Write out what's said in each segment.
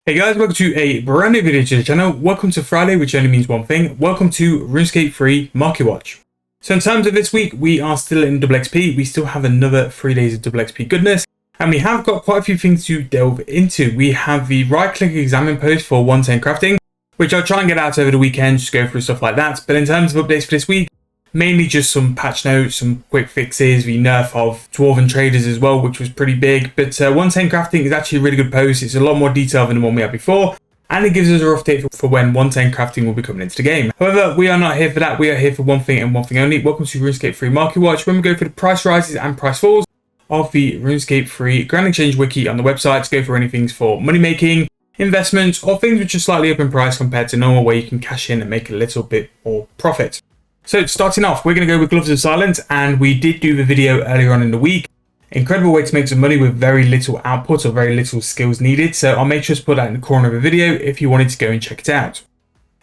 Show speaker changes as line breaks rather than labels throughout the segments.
Hey guys, welcome to a brand new video to the channel. Welcome to Friday, which only means one thing. Welcome to Runescape free Marketwatch. So in terms of this week, we are still in double XP. We still have another 3 days of double XP goodness. And we have got quite a few things to delve into. We have the right click examine post for 110 crafting, which I'll try and get out over the weekend, just go through stuff like that. But in terms of updates for this week, mainly just some patch notes, some quick fixes, the nerf of Dwarven Traders as well, which was pretty big. But 110 crafting is actually a really good post. It's a lot more detailed than the one we had before, and it gives us a rough date for when 110 crafting will be coming into the game. However, we are not here for that. We are here for one thing and one thing only. Welcome to RuneScape free Marketwatch, when we go for the price rises and price falls of the RuneScape free Grand Exchange wiki on the website to go for anything for money making, investments, or things which are slightly up in price compared to normal, where you can cash in and make a little bit more profit. So starting off, we're going to go with Gloves of Silence, and we did do the video earlier on in the week. Incredible way to make some money with very little output or very little skills needed. So I'll make sure to put that in the corner of the video if you wanted to go and check it out.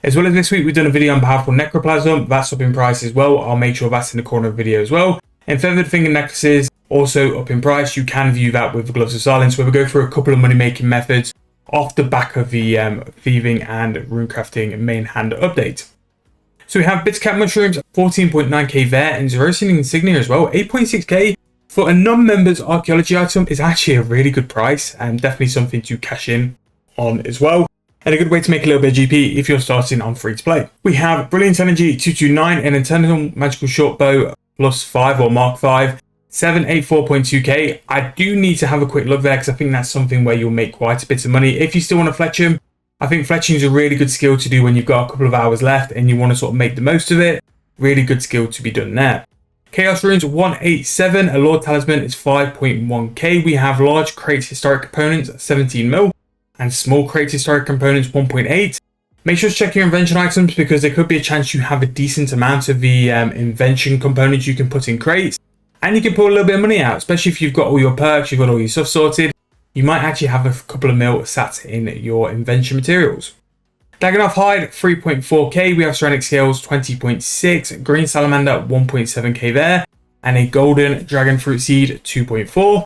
As well as this week, we've done a video on Powerful Necroplasm. That's up in price as well. I'll make sure that's in the corner of the video as well. And Feathered Finger Necklaces, also up in price. You can view that with the Gloves of Silence, where we go through a couple of money making methods off the back of the thieving and runecrafting main hand update. So we have Bittercat Mushrooms, 14.9k there, and Zerosian Insignia as well, 8.6k. For a non-members archaeology item is actually a really good price, and definitely something to cash in on as well. And a good way to make a little bit of GP if you're starting on free to play. We have Brilliant Energy 229, an Eternal Magical Shortbow +5 or Mark 5, 784.2k. I do need to have a quick look there because I think that's something where you'll make quite a bit of money. If you still want to fletch them, I think fletching is a really good skill to do when you've got a couple of hours left and you want to sort of make the most of it. Really good skill to be done there. Chaos Runes 187, a Lord Talisman is 5.1k. We have large crate historic components 17 mil and small crate historic components 1.8. Make sure to check your invention items because there could be a chance you have a decent amount of the invention components you can put in crates, and you can pull a little bit of money out, especially if you've got all your perks, you've got all your stuff sorted. You might actually have a couple of mil sat in your invention materials. Dagonoth Hide 3.4k. We have Ceramic Scales 20.6, Green Salamander 1.7k there, and a Golden Dragon Fruit Seed 2.4.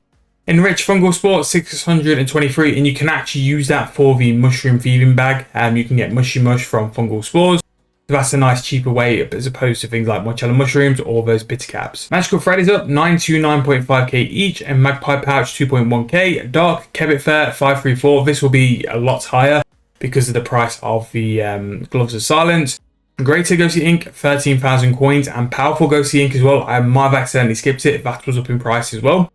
Enriched Fungal Sport 623, and you can actually use that for the Mushroom Thieving bag. You can get Mushy Mush from Fungal Spores. So that's a nice cheaper way as opposed to things like Mochella Mushrooms or those bitter caps. Magical Thread is up 929.5k each, and Magpie Pouch 2.1k. Dark Kebbit Fair 534. This will be a lot higher because of the price of the Gloves of Silence. Greater Ghostly Ink 13,000 coins, and Powerful Ghostly Ink as well. I might have accidentally skipped it. That was up in price as well.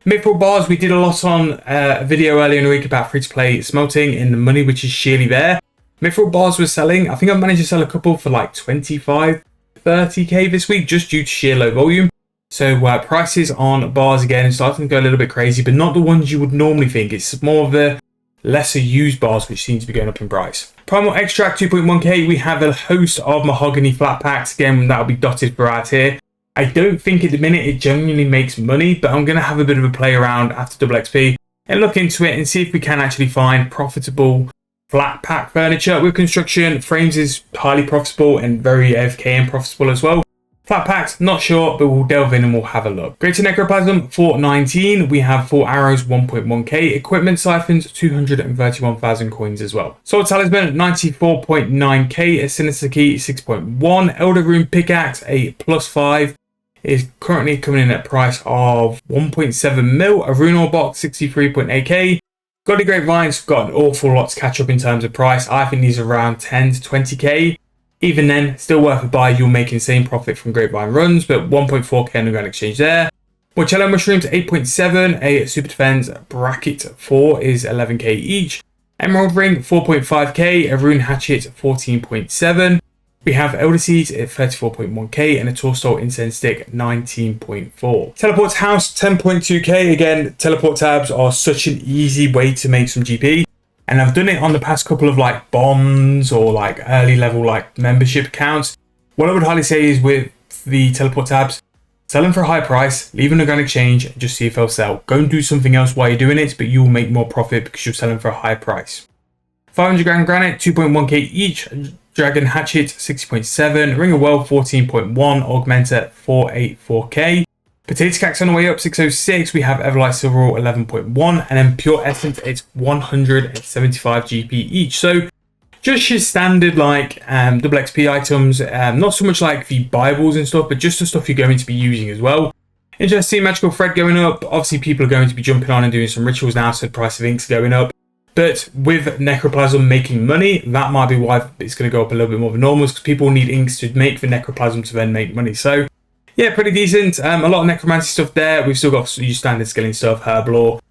Mithril Bars, we did a lot on a video earlier in the week about free to play smelting in the money, which is sheerly there. Mithril Bars were selling, I think I've managed to sell a couple for like 25, 30k this week just due to sheer low volume. So prices on bars again starting to go a little bit crazy, but not the ones you would normally think. It's more of the lesser used bars which seem to be going up in price. Primal Extract 2.1k. We have a host of mahogany flat packs. Again, that'll be dotted throughout here. I don't think at the minute it genuinely makes money, but I'm going to have a bit of a play around after double XP and look into it and see if we can actually find profitable flat pack furniture. With construction, frames is highly profitable and very AFK and profitable as well. Flat packs, not sure, but we'll delve in and we'll have a look. Greater Necroplasm 419. We have 4 arrows 1.1k. Equipment siphons 231,000 coins as well. Sword Talisman 94.9k. A Sinister Key 6.1. Elder Rune Pickaxe a +5 is currently coming in at price of 1.7 mil. A Rune Ore Box 63.8k. Godly Grapevines got an awful lot to catch up in terms of price. I think these are around 10 to 20k. Even then, still worth a buy. You'll make insane profit from Grapevine runs, but 1.4k on the Grand Exchange there. Mochella Mushrooms 8.7, a Super Defense Bracket 4 is 11k each. Emerald Ring 4.5k, a Rune Hatchet 14.7. We have Elder Seeds at 34.1k and a Torstol Incense Stick 19.4. Teleport's House 10.2k. Again, teleport tabs are such an easy way to make some GP. And I've done it on the past couple of like bonds or like early level like membership accounts. What I would highly say is with the teleport tabs, sell them for a high price, leave them on a Grand Exchange and just see if they'll sell. Go and do something else while you're doing it, but you'll make more profit because you're selling for a high price. 500 grand granite 2.1k each. Dragon Hatchet 60.7, Ring of Wealth 14.1, Augmenter 484k. Potato Cax on the way up, 606. We have Everlight Silver Ore, 11.1. And then Pure Essence, it's 175 GP each. So just your standard like double XP items. Not so much like the Bibles and stuff, but just the stuff you're going to be using as well. Interesting, Magical Thread going up. Obviously, people are going to be jumping on and doing some rituals now, so the price of inks going up. But with Necroplasm making money, that might be why it's going to go up a little bit more than normal, because people need inks to make the Necroplasm to then make money. So yeah, pretty decent. A lot of necromancy stuff there. We've still got your standard skilling stuff, herblore,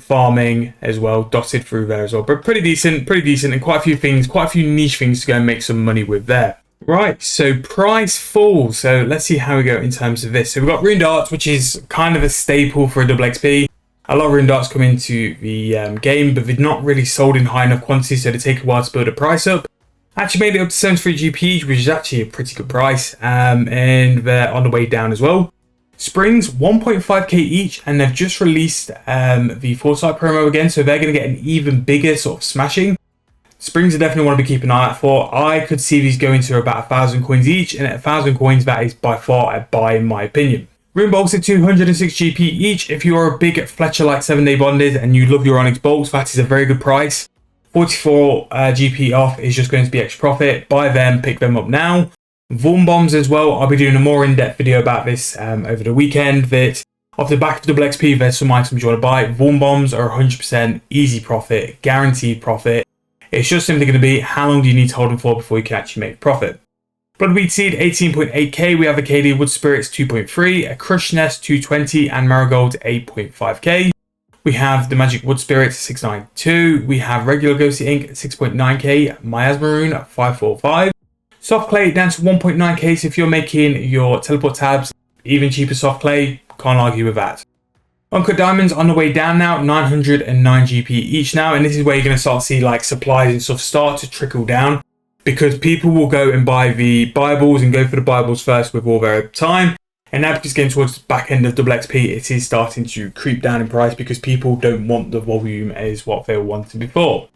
farming as well, dotted through there as well. But pretty decent, and quite a few things, quite a few niche things to go and make some money with there. Right, so price falls. So let's see how we go in terms of this. So we've got Rune Darts, which is kind of a staple for a double XP. A lot of Rune Darts come into the game, but they're not really sold in high enough quantities, so they take a while to build a price up. Actually made it up to 73 GP, which is actually a pretty good price, and they're on the way down as well. Springs, 1.5k each, and they've just released the Foresight promo again, so they're going to get an even bigger sort of smashing. Springs I definitely want to be keeping an eye out for. I could see these going to about 1,000 coins each, and at 1,000 coins, that is by far a buy in my opinion. Rune Bolts at 206 GP each. If you're a big Fletcher like 7-day bonded and you love your Onyx Bolts, that is a very good price. 44 GP off is just going to be extra profit. Buy them, pick them up now. Vorm Bombs as well. I'll be doing a more in-depth video about this over the weekend. That off the back of double XP, there's some items you want to buy. Vorm Bombs are 100% easy profit, guaranteed profit. It's just simply going to be how long do you need to hold them for before you can actually make profit. Bloodweed Seed 18.8k. We have Acadia Wood Spirits 2.3, a Crush Nest 220, and Marigold 8.5k. We have the Magic Wood Spirits 692. We have regular Ghostly Ink 6.9k, Miasma Rune 545. Soft Clay down to 1.9k. So if you're making your teleport tabs, even cheaper soft clay, can't argue with that. Uncut Diamonds on the way down now, 909 GP each now, and this is where you're going to start to see like supplies and stuff start to trickle down, because people will go and buy the Bibles and go for the Bibles first with all their time. And now because it's getting towards the back end of double XP, it is starting to creep down in price because people don't want the volume as what they were wanting before.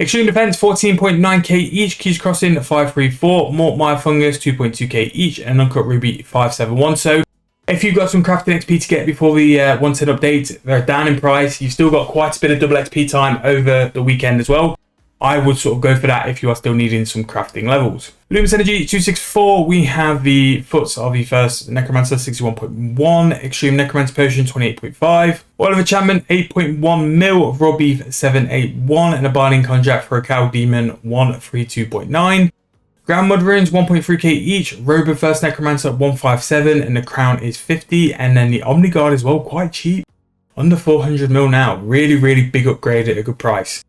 Extreme Defense 14.9k each, Keys Crossing 534, Mort Mire Fungus 2.2k each, and Uncut Ruby 571. So if you've got some crafting XP to get before the 110 update, they're down in price. You've still got quite a bit of double XP time over the weekend as well. I would sort of go for that if you are still needing some crafting levels. Luminous Energy 264, we have the Foots of the first Necromancer 61.1, Extreme Necromancer Potion 28.5, Oil of Enchantment 8.1 mil, Raw Beef 781, and a Binding Contract for a Cow Demon 132.9. Ground Mud Runes 1.3k each, Robe of First Necromancer 157, and the Crown is 50, and then the Omni Guard as well, quite cheap, under 400 mil now. Really big upgrade at a good price.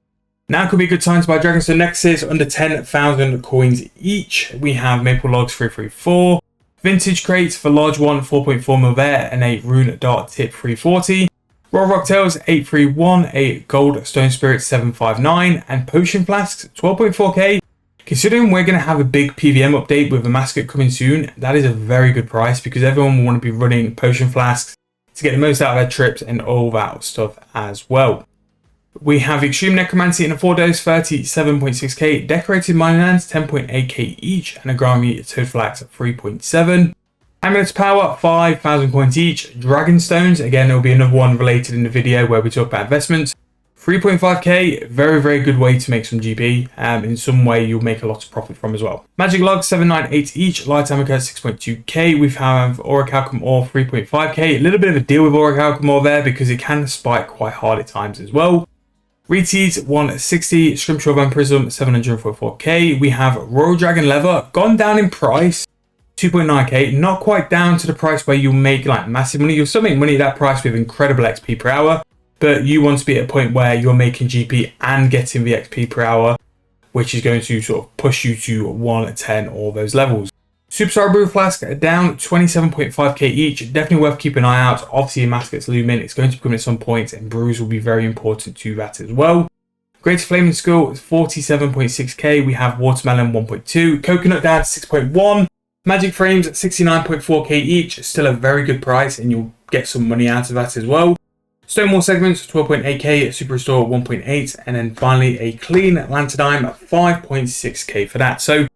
Now could be a good time to buy Dragonstone Nexus under 10,000 coins each. We have Maple Logs 334, Vintage Crates for large one 4.4 mil there, and a Rune Dart Tip 340. Raw Rocktails 831, a Gold Stone Spirit 759, and Potion Flasks 12.4k. Considering we're going to have a big PVM update with a Mascot coming soon, that is a very good price because everyone will want to be running Potion Flasks to get the most out of their trips and all that stuff as well. We have Extreme Necromancy in a 4-dose 37.6k, Decorated Mining Lands 10.8k each, and a Grimy Toad Flax 3.7. Amulets Power 5,000 coins each. Dragonstones, again there will be another one related in the video where we talk about investments. 3.5k, very good way to make some GP. In some way you'll make a lot of profit from as well. Magic Logs 798 each, Light Amica 6.2k. We have Orichalcum Ore 3.5k. A little bit of a deal with Orichalcum Ore there because it can spike quite hard at times as well. Reed Seeds 160, Scrimshaw Van Prism 744k. We have Royal Dragon Leather, gone down in price, 2.9k, not quite down to the price where you'll make like massive money. You'll still make money at that price with incredible XP per hour, but you want to be at a point where you're making GP and getting the XP per hour, which is going to sort of push you to 110 or those levels. Superstar Brew Flask down 27.5k each, definitely worth keeping an eye out. Obviously a Mascot's Lumen, it's going to come at some point and brews will be very important to that as well. Greater Flaming Skull 47.6k, we have Watermelon 1.2, Coconut down to 6.1, Magic Frames 69.4k each, still a very good price and you'll get some money out of that as well. Stonewall Segments 12.8k, Super Restore 1.8, and then finally a Clean Lanternine 5.6k for that. So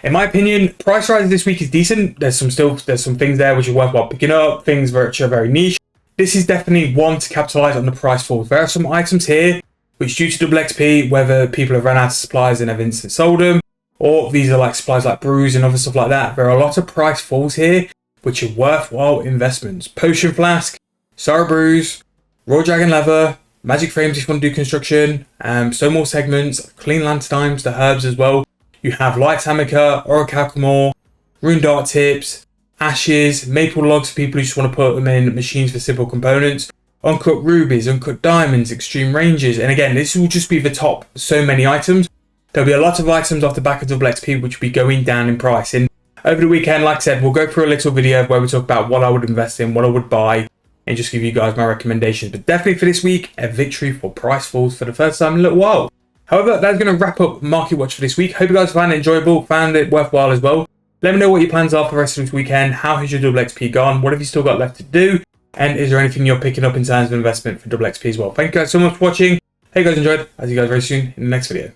In my opinion, price rise this week is decent. There's some things there which are worthwhile picking up, things which are very niche. This is definitely one to capitalize on the price falls. There are some items here which, due to double XP, whether people have run out of supplies and have instant sold them, or these are like supplies like brews and other stuff like that. There are a lot of price falls here which are worthwhile investments. Potion flask, sour brews, raw dragon leather, magic frames if you want to do construction, stone wall segments, clean lanterns, the herbs as well. You have light amica, orichalcomore, rune dart tips, ashes, maple logs for people who just want to put them in machines for simple components, uncut rubies, uncut diamonds, extreme ranges. And again, this will just be the top so many items. There'll be a lot of items off the back of double XP which will be going down in price. And over the weekend, like I said, we'll go through a little video where we talk about what I would invest in, what I would buy, and just give you guys my recommendations. But definitely for this week, a victory for price falls for the first time in a little while. However, that's going to wrap up Marketwatch for this week. Hope you guys found it enjoyable, found it worthwhile as well. Let me know what your plans are for the rest of this weekend. How has your double XP gone? What have you still got left to do? And is there anything you're picking up in terms of investment for double XP as well? Thank you guys so much for watching. Hope you guys enjoyed. I'll see you guys very soon in the next video.